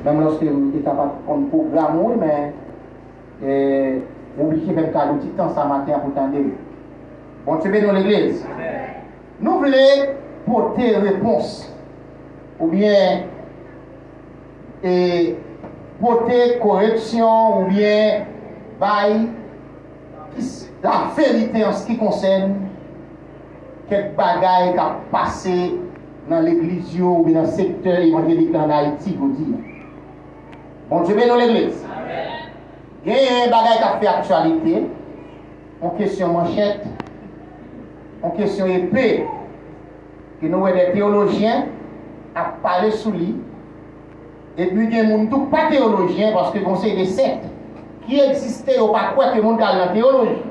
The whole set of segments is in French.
Même lorsque vous êtes capable de programme, mais vous oubliez même qu'à l'outil temps ça matin pour tendre. Bon, tu es dans l'église. Nous voulons porter réponse ou bien porter correction ou bien bail la vérité en ce qui concerne quelques bagailles qui a passé dans l'église ou bien dans le secteur évangélique en Haïti, vous dire. Bon Dieu, dans l'église. Il y a un bagaille qui a fait actualité, en question manchette, en question épée, que nous avons des théologiens à parler sous lui. Et puis, il y a des gens pas théologiens parce que c'est des sectes qui existaient au pas quoi que les gens dans la théologie.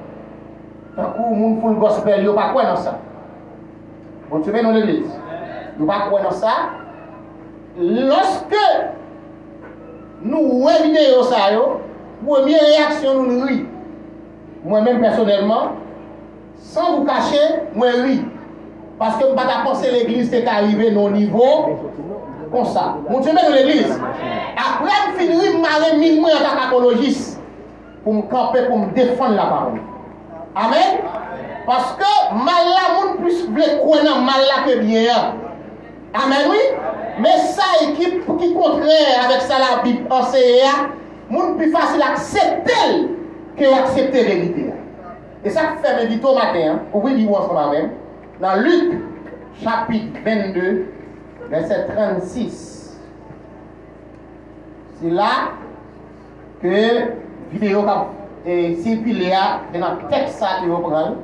Tant que les gens font le gospel, ils ne pas quoi dans ça. Bon, tu veux dans l'église. Ils ne pas quoi dans ça. Lorsque nous voyons vidéo ça, première réaction, nous rit. Moi-même personnellement, sans vous cacher, moi ris. Parce que je ne peux pas penser que l'église est arrivée à nos niveaux comme ça. Mon Dieu, dans l'église. Après, je finis, je m'arrête mille mois en tant qu'apologiste pour me camper, pour me défendre la parole. Amen. Parce que mal là, mon plus voulait croire dans mal là que bien. Amen, oui. Mais ça, qui contraire avec ça, la Bible enseigne, mon plus facile accepter que accepter la vérité. Et ça fait mes vidéos matin, pour vous dire ensemble avec. Dans Luc, chapitre 22, verset 36. C'est là que la vidéo est circulée dans le texte que vous prenez.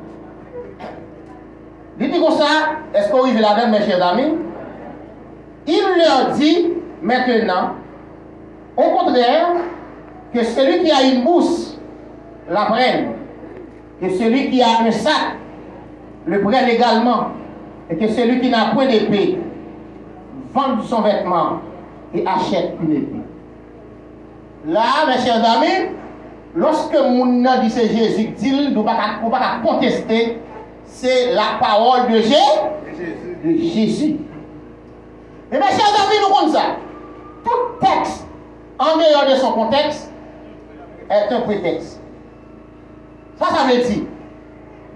Dites comme ça, est-ce que vous arrivez là-dedans, mes chers amis? Il leur dit maintenant, au contraire, que celui qui a une bourse la prenne, que celui qui a un sac le prenne également, et que celui qui n'a point d'épée vende son vêtement et achète une épée. Là, mes chers amis, lorsque mon nom dit c'est Jésus, dit, nous ne pouvons pas contester, c'est la parole de Jésus. Et mes chers amis, nous comprenons ça. Tout texte, en dehors de son contexte, est un prétexte. Ça veut dire,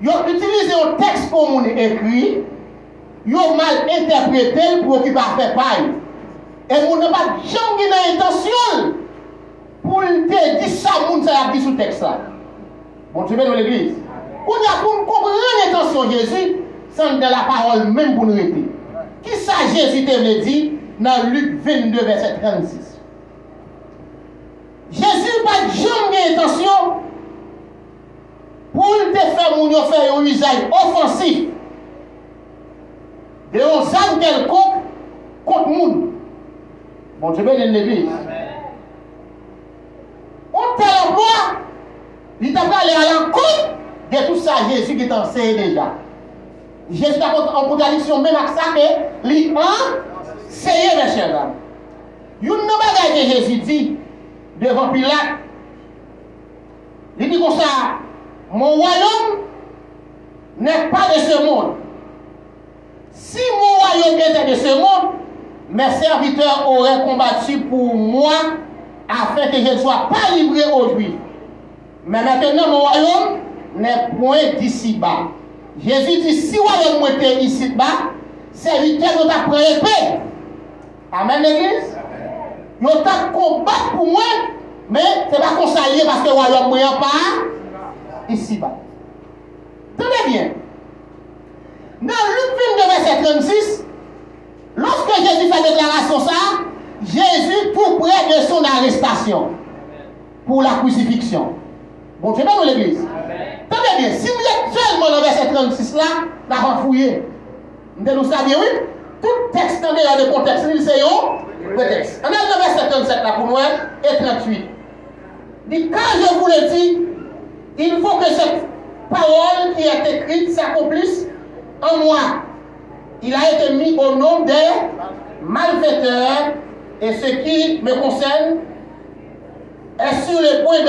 ils ont utilisé un texte comme on écrit, ils ont mal interprété pour qu'il ne fasse pas pareil. Et on n'a pas jamais l'intention pour te dire ça, on a dit sous texte là. Bon, tu veux dans l'église. Pour comprendre l'intention de Jésus, c'est de la parole même pour nous répéter. Qui ça Jésus te dit dans Luc 22, verset 36? Jésus n'a pas jamais l'intention pour te faire un usage offensif de un âme quelconque contre le monde. Bon, je vais dans l'église. On tel emploi, il t'a parlé à l'encontre de tout ça, Jésus qui t'enseigne déjà. Jésus a en contradiction même avec ça que lui enseigne, mes chers amis. Il y a une bagaille que Jésus dit devant Pilate. Il dit comme ça, mon royaume n'est pas de ce monde. Si mon royaume était de ce monde, mes serviteurs auraient combattu pour moi afin que je ne sois pas livré aux Juifs. Mais maintenant, mon royaume n'est point d'ici-bas. Jésus dit, si royaume était ici-bas, serviteurs nous ont pris épée. Amen, l'église. Nous ont combattu pour moi, mais ce n'est pas conseillé parce que le royaume n'est pas ici-bas. Tenez bien. Dans Luc 22, verset 36, lorsque Jésus fait déclaration ça, Jésus tout près de son arrestation pour la crucifixion. Bon, c'est pas dans l'église. Tenez bien, si vous êtes seulement dans le verset 36 là, vous avez fouillé. Nous savons, oui, tout texte en dehors de contexte, c'est un prétexte. On a le verset 37 là pour moi et 38. Dit, quand je vous le dis, il faut que cette parole qui est écrite s'accomplisse en moi. Il a été mis au nom des malfaiteurs et ce qui me concerne est sur le point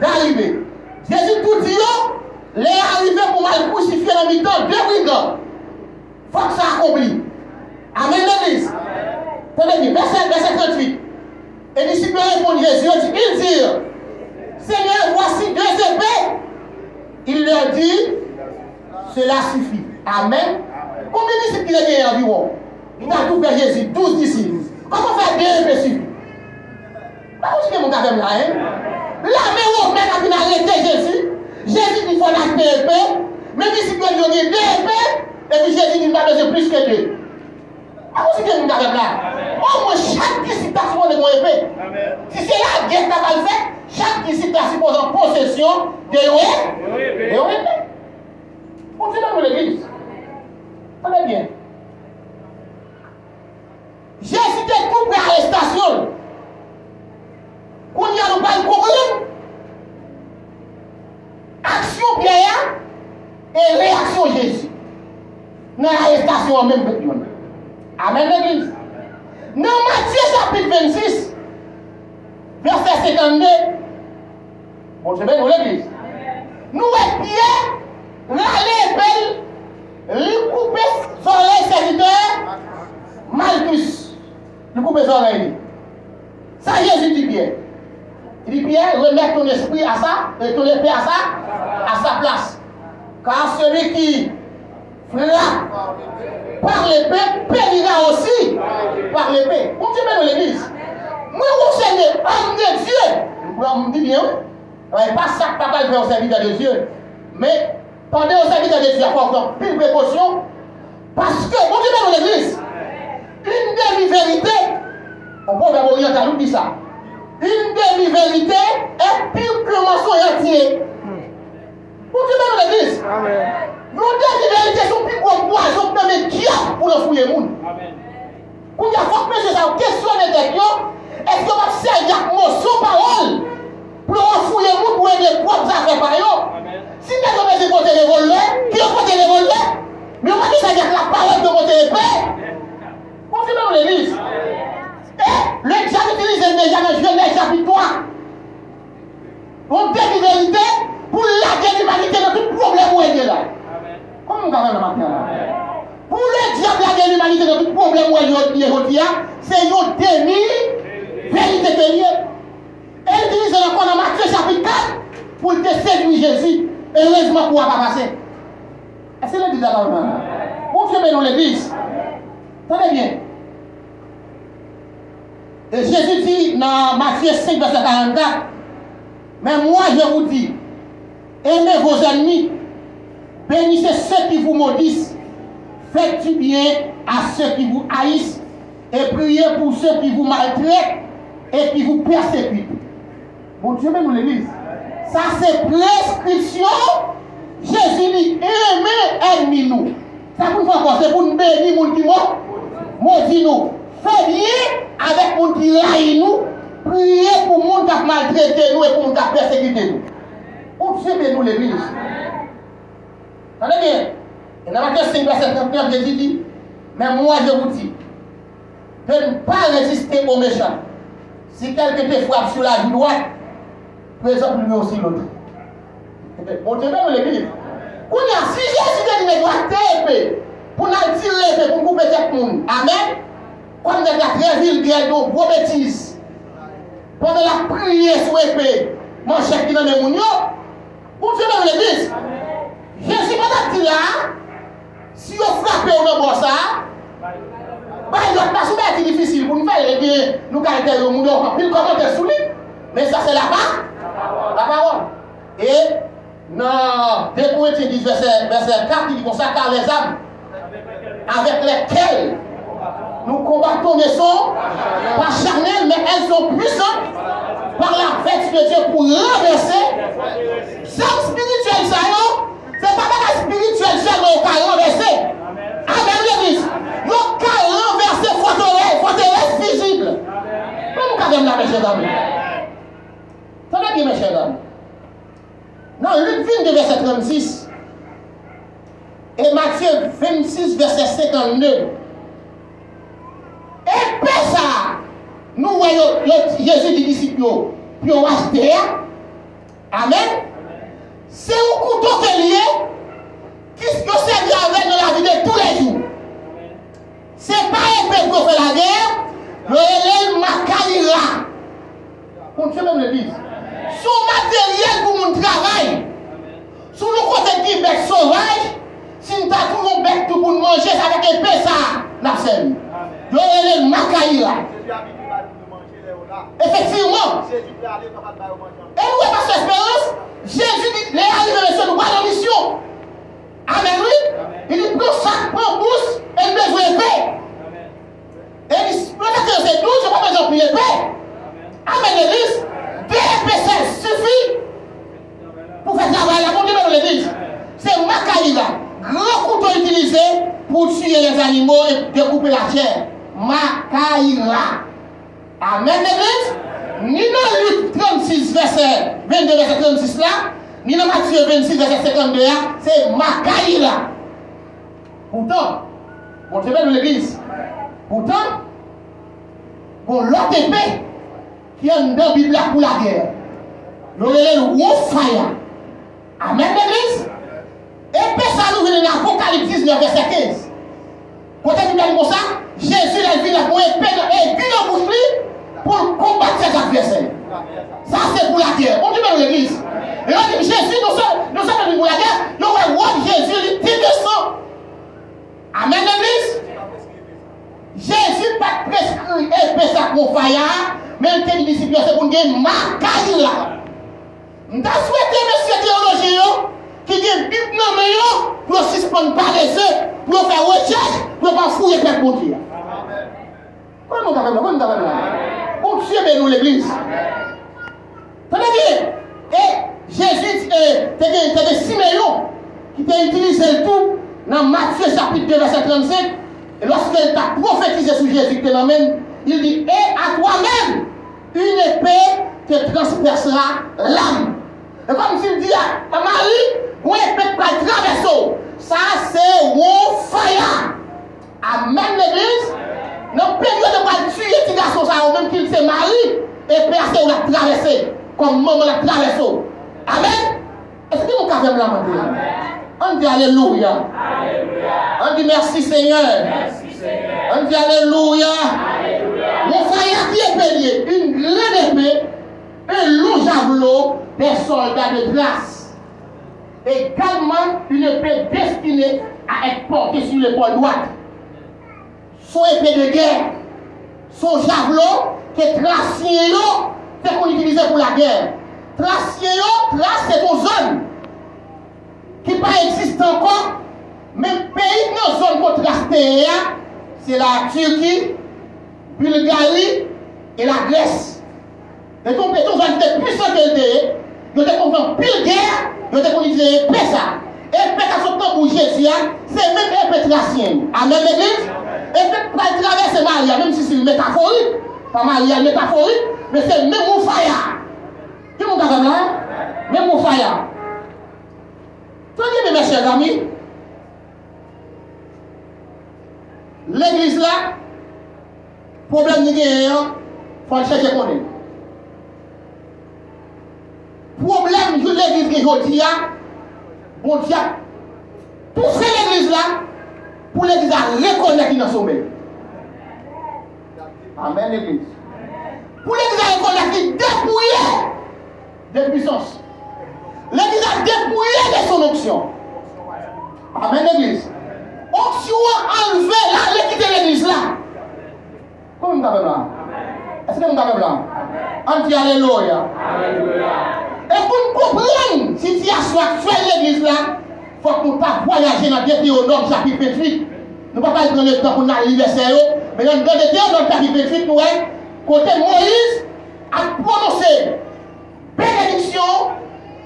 d'arriver. Jésus tout dit, les arrivés pour mal crucifier dans le temps, deux brigands. Il faut que ça accomplit. Amen l'église. Tenez bien, verset 38. Et les disciples répondent Jésus, ils dirent, Seigneur, voici 2 épées. Il leur dit, cela suffit. Amen. Combien de disciples il y a environ? Il a tout fait Jésus, 12 disciples. Comment faire 2 épées suffit? Vous savez mon gars là, hein? L'armée romaine a pu arrêter Jésus. Jésus dit qu'il faut la 2 épées. Mais les disciples ont donné 2 épées. Et puis Jésus dit qu'il n'a pas besoin plus que 2. Vous savez mon gars là? Au moins chaque disciple a supposé mon épée. Si c'est la guerre qui va le faire, chaque disciple a supposé en possession de l'épée. Continuez dans l'église. Très bien. Jésus était tout près à l'arrestation. Qu'on y a nous pas le problème. Action Pierre et réaction Jésus. Dans l'arrestation en même temps. Amen l'église. Dans Matthieu chapitre 26, verset 52. Bon, c'est bien dans l'église. Nous et Pierre, l'allée belle, lui couper son oreille serviteur, Malchus. Lui couper son oreille. Ça, Jésus dit Pierre. Il dit Pierre, remets ton esprit à ça, et ton épée à sa place. Car celui qui frappe par l'épée périra aussi par l'épée. Vous dites même l'église. Moi, vous savez, homme de Dieu. Vous me dites bien, pas ça que papa fait au serviteur de Dieu. Mais pendant au serviteur de Dieu, il y a encore plus de précaution. Parce que, vous dites même l'église, une demi-vérité, on peut faire oriental, nous dit ça. Une demi-vérité est pire que un mensonge entier. Vous dites même l'église. Amen. Nos demi-vérités sont plus gros poisons que les diables pour le fouiller le monde. Quand il y a fort que ça, question de question, est-ce qu'on va servir sans parole pour fouiller le monde pour aider les propres affaires par eux? Si les hommes se portent les voleurs, qui ont porté les voleurs, mais on va dire ça dire la parole de monter les paix. On fait même l'église. Et le diable utilise déjà dans Genèse chapitre 3. On demi-vérité pour laquelle l'humanité dans tout problème où elle est là. Comment on va faire le matin? Pour le diable, la l'humanité dans tout problème où elle est, c'est une demi-vérité qui est. Elle utilise encore dans Matthieu chapitre 4 pour te séduire Jésus. Et heureusement pour ne pas passer. Est-ce que le dit là-bas? On fait dans l'église. Tenez bien. Et Jésus dit dans Matthieu 5, verset 44, mais moi je vous dis, aimez vos ennemis, bénissez ceux qui vous maudissent, faites du bien à ceux qui vous haïssent, et priez pour ceux qui vous maltraitent et qui vous persécutent. Bon Dieu, même l'église. Ça c'est prescription. Jésus dit, aimez ennemis nous. Ça pour faire quoi? C'est pour nous bénir les gens qui maudit nous. Faites bien avec les gens qui raillent nous. Priez pour les gens qui maltraitent nous et pour les gens qui persécutent nous. Pour Dieu, nous l'église. Attendez bien. Et dans Matthieu 5, verset 39, Jésus dit, mais moi je vous dis, de ne pas résister aux méchants. Si quelqu'un te frappe sur la joue droite, présente lui aussi l'autre. Bon Dieu, même l'église. Si Jésus dit, doit taper pour nous tirer, pour couper tête monde. Amen. Quand on a très vulgaire, donc, gros bêtises. Pendant la prière sur l'épée, mon chef qui n'a pas de bon Dieu, même l'église. Jésus m'a dit là, si on frappe au même ça, il n'y a pas de difficile pour nous faire aider, nous caractériser au monde, il commentaire sous lui. Mais ça, c'est la parole. Et dans 2 Corinthiens 10, verset 4, il dit qu'on s'accorde les âmes avec lesquelles nous combattons ne sont pas charnelles, mais elles sont puissantes par la vertu de Dieu pour renverser. Ça, spirituel, ça, c'est pas la spirituel seulement au cas renversé. Amen, l'église. Le cas renversé, forteresse visible. Comment quand même là, mes chers amis? Tenez bien, mes chers amis. Dans Luc 22, verset 36 et Matthieu 26, verset 52. Et ça, nous voyons Jésus des disciples, puis on va se taire. Amen. C'est un couteau qui est lié, qui se sert avec dans la vie de tous les jours. Ce n'est pas un peu pour faire la guerre, le Macaïra. Dieu même l'église. Son matériel pour mon travail. Sous le côté qui bec sauvage, si nous avons toujours bec tout pour manger, ça avec épée, ça, n'a servi. Nous avons les macaïla. Effectivement. Et nous, pas cette espérance, Jésus dit, les arrivés, messieurs, nous allons en mission. Amen, oui. Il dit, prends sac, prends bouche, et nous besoin de paix. Et il dit, peut-être que c'est 12, je n'ai pas besoin de prier paix. Amen, l'église. 2 épées suffit pour faire travail. La continuer dans l'église. C'est Macaïla, grand couteau utilisé pour tuer les animaux et découper la chair. Macaïla. Amen, l'église. Ni dans Luc 36, verset 22, verset 36 là, ni dans Matthieu 26, verset 52 là, c'est Macaïla. Pourtant, on te met dans l'église. Pourtant, bon, l'autre épée qui est dans la Bible pour la guerre. Nous avons le fire. Amen, l'église. Épée, ça nous vient dans l'Apocalypse 19, verset 15. Quand on dit comme ça, Jésus a vu la épée dans la bouche pour combattre ses adversaires. Ça, c'est pour la guerre. On dit dans l'église. Et on dit Jésus, nous sommes pour la guerre. Nous avons Jésus, il descend. Amen, l'église. Jésus pas prescrit épée ça pour faire, mais il te dit c'est pour gagner Macaïla. Nous avons souhaité, monsieur théologien, qui gagne Bible dans le pour suspendre par les yeux, pour faire recherche, pour ne pas fouiller le pour dire. Comment nous avons fait? Pour tuer nous l'église. Tenez bien. Et Jésus, c'était Siméon qui t'a utilisé le tout dans Matthieu chapitre 2, verset 35. Et lorsqu'il t'a prophétisé sur Jésus, il dit, et à toi-même, une épée te transpercera l'âme. Et comme s'il dit à Marie, une épée te traverser. Ça, c'est un fire. Amen, l'église. Dans la période de pas tuer les garçons, ça, même qu'il s'est marié, et personne l'a traversé, comme maman l'a traversé. Amen. Est-ce que vous avez la main? On dit Alléluia. On dit merci Seigneur. On dit Alléluia. Mon frère qui est payé, une grande épée, un long javelot des soldats de grâce. Également une épée destinée à être portée sur l'épaule droite. Son épée de guerre, son javelot qui est tracé, c'est qu'on utilise pour la guerre. Tracé, trace c'est une zone qui n'est pas existe encore, mais le pays dans la zone contrastée, c'est la Turquie, Bulgarie et la Grèce. Et donc, les zones étaient puissantes d'été, ils étaient contre pile guerre, ils étaient contre épée ça. Épée qui sont pour Jésus, c'est même épée tracée. Amen, l'église. Épée pour traverser Maria, même si c'est une métaphorique, pas Maria métaphorique, mais c'est même mon fire. Qui mon capable là? Même mon fire. Tenez, mes chers amis, l'église là, problème de guerre, il faut le chercher pour nous. Problème de l'église qui est aujourd'hui, bon Dieu, pousser l'église là, pour l'église à reconnaître dans son sommet. Amen, l'église. Pour l'église à reconnaître qu'il dépouille de puissance. L'église a dépouillé de son onction. Amen, l'église. Onction enlevée là, elle quitte l'église là. Comment nous avons là? Est-ce que nous avons là? On dit Alléluia. Et pour nous comprendre la situation actuelle de l'église là, il faut que nous voyager dans Deutéronome chapitre 28. Nous ne pouvons pas prendre le temps pour nous aller verset, mais dans Deutéronome chapitre 28, nous voyons, côté Moïse a prononcé bénédiction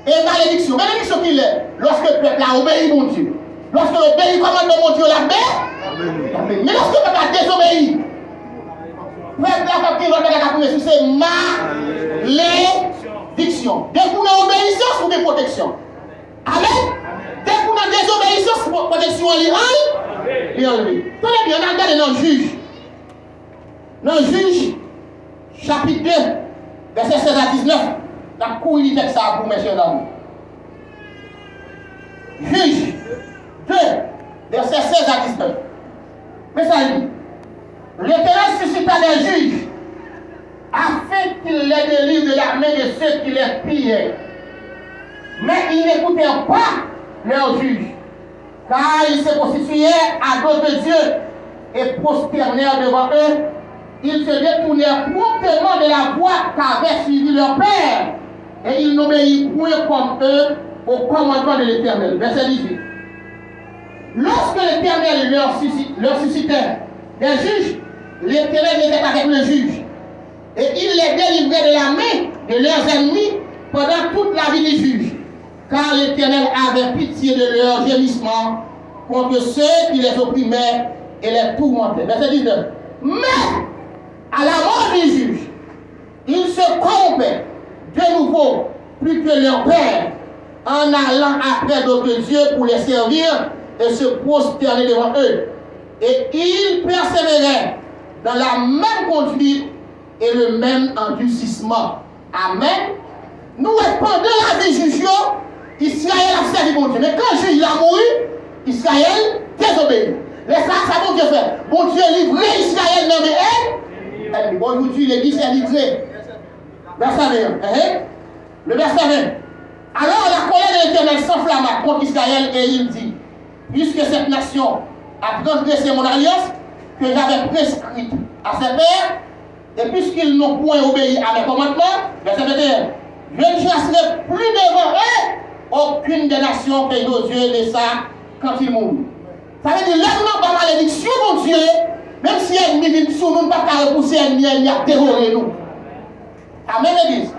et malédiction. Bénédiction qu'il est lorsque le peuple a obéi mon Dieu. Lorsque l'obéit commandement de mon Dieu la paix. Mais lorsque le peuple a désobéi, le peuple a fait la promesse, c'est malédiction. Dès qu'on a obéissance ou des protections. Amen. Dès qu'on a désobéissance, protection il est enlevé. Tenez bien, on a regardé dans le juge. Dans le juge, chapitre 2, verset 16 à 19. La cour il dit ça pour mes chers amis. Juge 2, verset 16 à 19. Mais ça dit, l'Éternel suscita des juges afin qu'ils les les délivre de la main de ceux qui les pillaient. Mais ils n'écoutaient pas leurs juges, car ils se constituaient à d'autres dieux et prosternèrent devant eux. Ils se détournèrent promptement de la voie qu'avait suivi leur père, et ils n'obéirent point comme eux au commandement de l'Éternel. Verset 18. Lorsque l'Éternel leur suscitait des juges, l'Éternel était avec le juge, et il les délivrait de la main de leurs ennemis pendant toute la vie du juge, car l'Éternel avait pitié de leurs gémissements contre ceux qui les opprimaient et les tourmentaient. Verset 19. Mais à la mort du juge, ils se corrompaient de nouveau plus que leur père, en allant après d'autres dieux pour les servir et se prosterner devant eux. Et ils persévéraient dans la même conduite et le même endurcissement. Amen. Nous, pendant la vie du juge, Israël a servi bon Dieu. Mais quand le juge a mouru, Israël désobéit. Laisse ça, bon Dieu fait. Bon Dieu livré Israël dans les haines. Bon Dieu, l'église est livrée. Verset 20. Le verset 20. Alors la colère de l'Éternel s'enflamma contre Israël et il dit, puisque cette nation a transgressé mon alliance que j'avais prescrite à ses pères, et puisqu'ils n'ont point obéi à mes commandements, verset 21, je ne chasserai plus devant eux aucune des nations que Josué laissa quand il mourut. Ça veut dire, là, pas malédiction, mon Dieu, même si l'ennemi vient sur nous, ne pas repousser l'ennemi, il a terroré nous. Amen, l'église.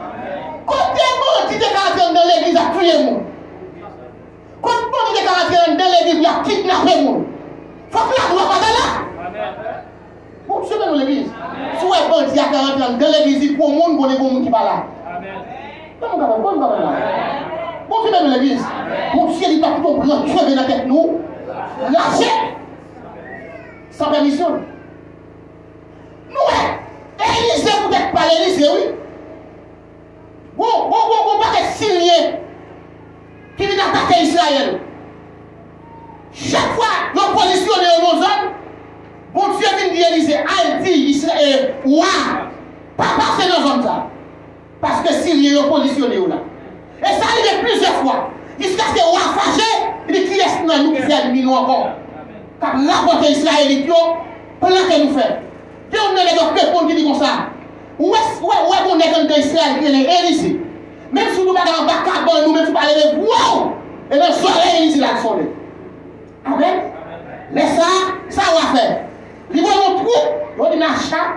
Quand tu es rentré dans l'église, à tuer le monde. Quand tu es rentré dans l'église, il a kidnappé le monde. Il faut que la gloire soit là. Pour ceux dans l'église, si vous êtes bandit à 40 ans dans l'église, pour le monde, vous avez un monde qui va là. Bon Dieu dans l'église, bon Dieu il va tout prendre, crever dans la tête nous, lâcher, sans permission. Nous, Élysée, vous n'êtes pas l'Élysée, oui. Bon, pas de Syriens qui viennent attaquer Israël. Chaque fois, nous positionnons nos hommes, bon Dieu vient dire Élysée, Haïti, Israël, ouah, pas passer dans zone ça. Parce que Syriens ont positionné là. Et ça arrive plusieurs fois. Jusqu'à ce que ouah fâché, il dit qui est-ce que nous qui fait nous encore. Car rapporter Israël, pendant que nous faisons. Et on a des gens qui disent comme ça. Où est-ce qu'on est dans Israël qui est Élysée? Même si nous ne sommes pas en nous, même si nous parlons de wow! Et dans le soleil, Élysée là, le soleil. Amen. Laisse ça va faire. Ils vont nous trouver, ils vont dire achat,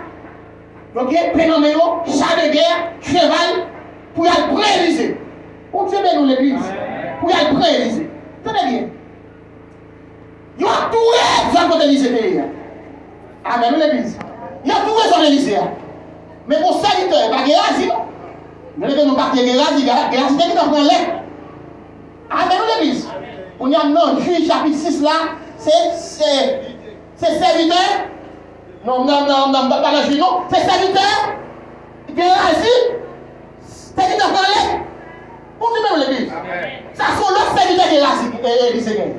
donc prénommé, chat de guerre, cheval, pour y aller prendre Élysée. On Dieu nous l'église, pour y aller prendre Élysée. Tenez bien. Ils ont tout raison de l'Élysée. Amen, l'église. Ils ont tout raison de l'Élysée. Mais pour serviteur, il n'y a pas de Gérazi, non? Nous ne pouvons pas de Gérazi, Gérazi qui est dans l'air. Amen, l'église. On y a non, Juge chapitre 6 là, c'est serviteur. Non, pas la juge, non. C'est serviteur. Gérazi, c'est qui est dans l'air. Pour Dieu même l'église. Ça sont l'autre serviteur Gérazi, Élysée.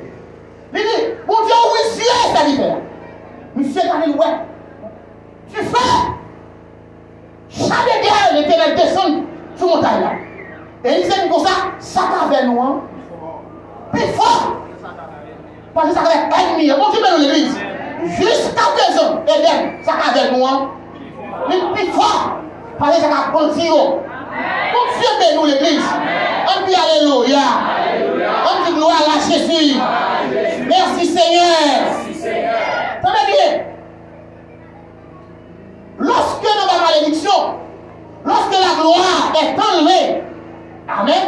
Il dit, mon Dieu, oui, c'est serviteur. Monsieur Camille, ouais. Tu fais. Chaque guerre, l'Éternel descend sur la montagne là. Et il dit comme ça avec nous. Hein? Plus fort. Parce que ça va être ennemi. Bon Dieu, dans l'église. Jusqu'à présent, Éden, ça avec nous. Hein? Mais plus fort. Parce que ça va prendre Dieu. Bon Dieu, dans nous l'église. On dit Alléluia. On dit gloire à Jésus. Merci Seigneur. Tenez bien. Lorsque nous avons malédiction, lorsque la gloire est enlevée, amen,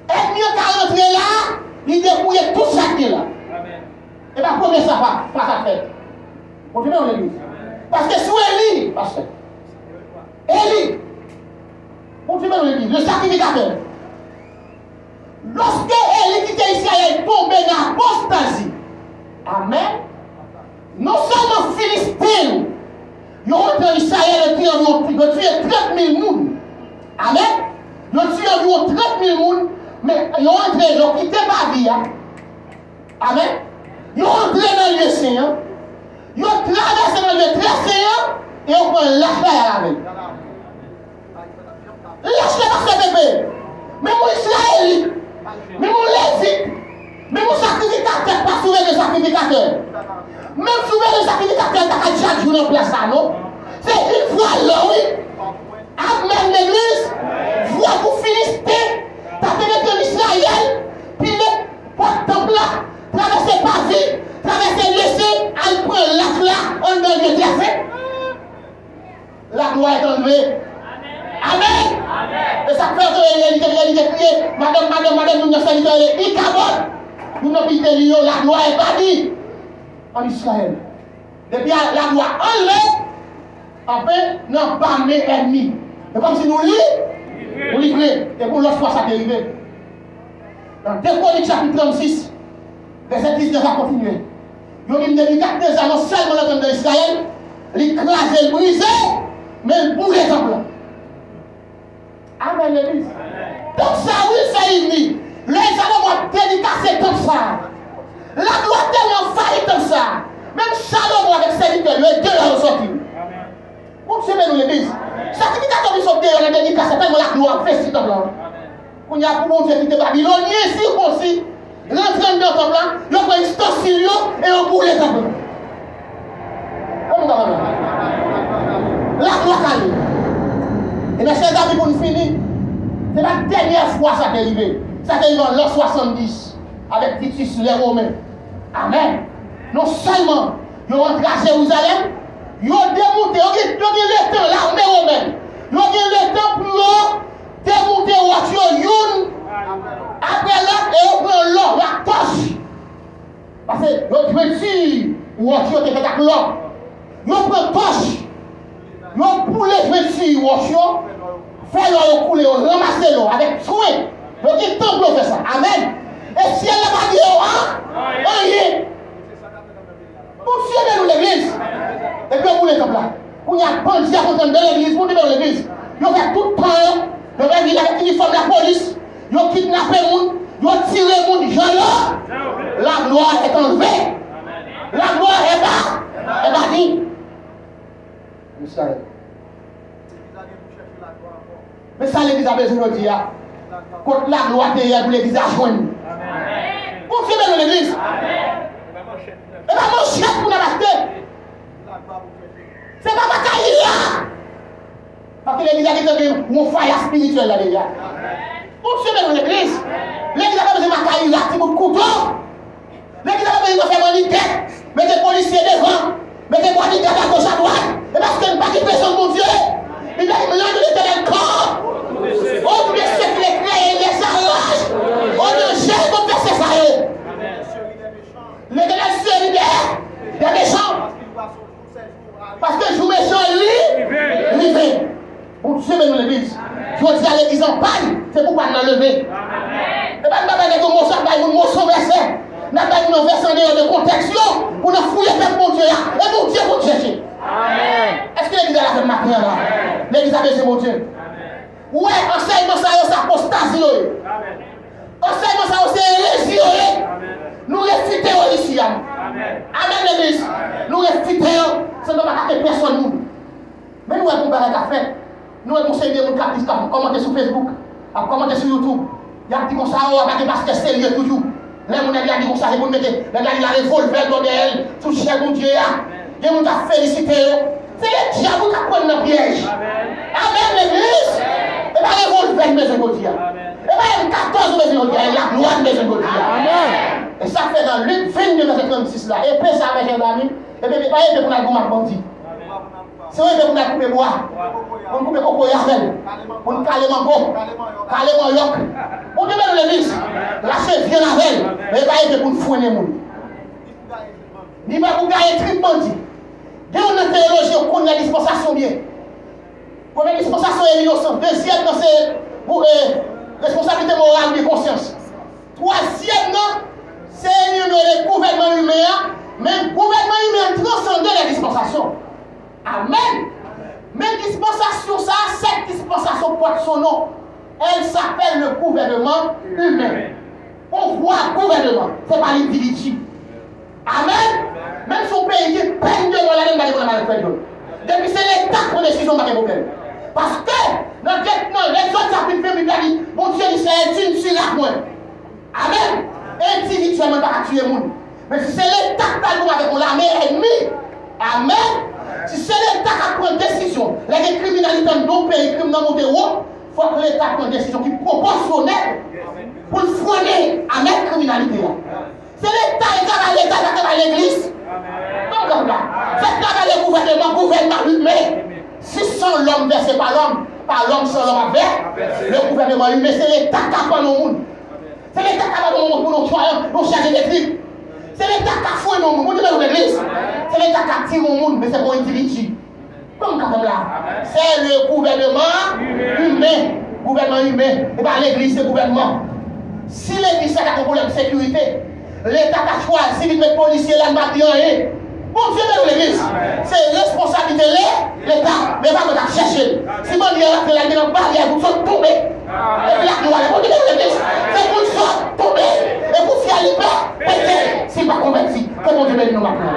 et mieux qu'à rentrer là, il dépouille tout ça qui est là. Et bien, premier ça va, pas ça fait. Continuez dans l'église. Parce que sous Élie, pasteur, Élie, continuez dans l'église, le sacrificateur. Lorsque Élie quittait Israël, tombé dans l'apostasie, amen, non seulement Philistins, ils ont entré en Israël et ils ont tué 30 000 personnes. Amen. Ils ont tué 30 000 personnes, mais ils ont entré, ils ont quitté ma vie. Amen. Ils ont entré dans le lieu saint. Ils ont traversé dans le lieu très saint et ils ont pris l'affaire à la main. Même Israël, même Lévite, même sacrificateur, pas souvent le sacrificateur. Même souvent le sacrificateur, tu as chaque jour en place ça, non? C'est une fois là, oui. Amen, l'église. Vois vous finissez, tu as pénétré l'Israël, puis le porte-temple là, traverser Paris, traverser l'essai, elle prend l'acte là, on donne le tracé. La gloire est enlevée. Amen. Et ça fait que crier, madame, nous sommes sanitaires, nous n'avons pas la gloire est pas dit en Israël. Depuis la gloire enlevée, après, nous n'avons pas mis ennemi. C'est comme si nous livrons. Et pour l'autre fois, ça est arrivé. Dans 2 Chroniques chapitre 36, verset 19 va continuer. Il y a une délicate des annonces seulement dans le temps d'Israël, l'écraser, le briser, mais le bouler temple. Amen, l'église. Donc ça, oui, c'est ennemi. Les gens vont dédicacer comme ça. La gloire tellement faillit comme ça. Même Salomon avec ses serviteurs, les deux ont sorti. Pour se mettre dans l'église. Sacrificateur qui sont dehors, les dédicaces, c'est tellement la gloire fait si comme là. On y a pour mon Dieu qui était babylonien, circoncis. Rentrant dans le temple là, ils ont pris une stossilio et on boule le temple. La gloire calme. Et bien, chers amis, pour nous finir, c'est la dernière fois que ça est arrivé. Ça est arrivé en l'an 70 avec Titus, les Romains. Amen. Non seulement, ils ont rentré à Jérusalem, ils ont démonté, ils ont le temps, l'armée romaine. Ils ont le temps pour démonter la voiture. Après là, ils ont pris l'or, la torche. Parce que ils ont pris la voiture qui était avec l'or. Ils ont pris la torche. Ils ont poulé la voiture. Faire l'eau couler, ramasser l'eau avec soin. Donc il tombe pour faire ça. Amen. Et si elle n'a pas dit, rien. Pour suivre nous l'église. Et puis on les comme là. On y a bandit à côté de l'église, pour dans l'église. Ils ont fait tout le temps. Ils ont fait avec l'uniforme de la police. Ils ont kidnappé les gens. Ils ont tiré les gens. La gloire est enlevée. La gloire est bas. Elle va dire. Mais ça, l'église a besoin de dire. Contre la gloire de Dieu, l'église a joindre. Pour suivre dans l'église. Et pas mon chef pour nous acheter. C'est pas ma carrière. Parce que l'église a dit mon foyer spirituel là déjà. Pour suivre dans l'église. L'église a pas besoin de ma carrière, c'est mon couteau. L'église a pas besoin de faire mon tête. Mettez des policiers devant. Mettez des bodyguards à gauche à droite. Et parce qu'il n'y a pas de personne, mon Dieu. Il a dit, mais de l'éternel corps. On ne sait que les créés, les arraches. On ne gère qu'on fait ses arrêts. L'éternel série des méchants. Parce que je vous méchant, lui, livré. Pour Dieu, mais nous l'église. Je dis à l'église en panne, c'est pour pas nous lever. Et bien, nous avons un mot sur verset. Nous avons un verset de contextion pour nous fouiller avec mon Dieu. Et mon Dieu, pour chercher. Est-ce que l'église a fait matin là? L'église a besoin de mon Dieu. Ouais, enseignement ça, c'est apostasie. Enseignement ça, c'est hérésie. Nous réfutons ici. Amen, l'église. Nous réfutons. Ça ne va pas attaquer personne. Mais nous avons un faire. Nous avons conseillé de nous commenter sur Facebook, à commenter sur YouTube. Il y a un petit conseil, parce que c'est sérieux toujours. Les gens qui dit conseil, vous mettez la revolver dans elle, tout cher mon Dieu. Il y a des gens qui félicitent. C'est le diable qui prend dans le piège. Amen, l'église. Et bien, revolver, mais je vous dis. Et bien, 14 mais je vous dis, la gloire, mais je vous dis. Et ça fait dans Luc 22, verset 36 là. Et puis ça, mes chers amis, et bien, pas être pour la gomme bandit. C'est vrai que vous avez coupé bois, on coupe coco yavel, on calme mango, calme yoc. On devait dans l'église, lâcher vieux navel, mais pas être pour fouiner les gens. Ni pas pour gagner trip bandit. Dès qu'on a théologie, on connaît la dispensation bien. Première dispensation est l'innocence. Deuxième, c'est responsabilité morale de conscience. Troisième, c'est le gouvernement humain, mais le gouvernement humain transcende la dispensation. Amen. Mais dispensation, ça, cette dispensation porte son nom. Elle s'appelle le gouvernement humain. On voit gouvernement, ce n'est pas l'individu. Amen. Même son pays qui peine de la même manière. Depuis c'est l'État qui prend décision dans les problèmes. Parce que Non, les autres, ça peut faire une bon Dieu, c'est une sur la pointe. Amen. Individuellement, pas tuer le monde. Mais si c'est l'État qui nous avec l'armée ennemie, amen. Si c'est l'État qui prend une décision, les criminalités dans nos pays, criminels dans il faut que l'État prenne une décision qui est proportionnelle pour freiner à la criminalité. C'est l'État qui a l'État qui a l'église. Donc comme là, c'est travail le gouvernement humain. Si sans l'homme versé par l'homme sans l'homme avec, le gouvernement humain, c'est l'État qui a pas nos monde. C'est l'État qui a pas nos monde pour nos soignants, nos chargés d'église. C'est l'État qui a foué nos monde, nous l'église. C'est l'État qui a tiré nos monde, mais c'est pour individu. Comme là, c'est le gouvernement humain. Gouvernement humain, et pas l'église, c'est le gouvernement. Si l'église a un problème de sécurité, l'État a choisi de mettre policiers là, n'a bien rien. Bon Dieu, mais l'église, c'est responsabilité de l'État, mais pas de chercher. Si mon Dieu est là, il y a une barrière, vous sommes tombés. Et puis là, nous allons continuer l'église. C'est pour nous tomber. Et pour faire les pas, péter, si pas converti. Que mon Dieu bénisse nous maintenant.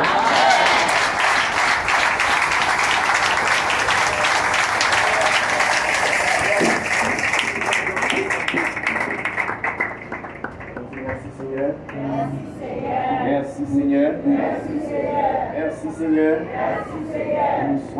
Merci Seigneur. Merci Seigneur. Merci Seigneur. Merci Seigneur.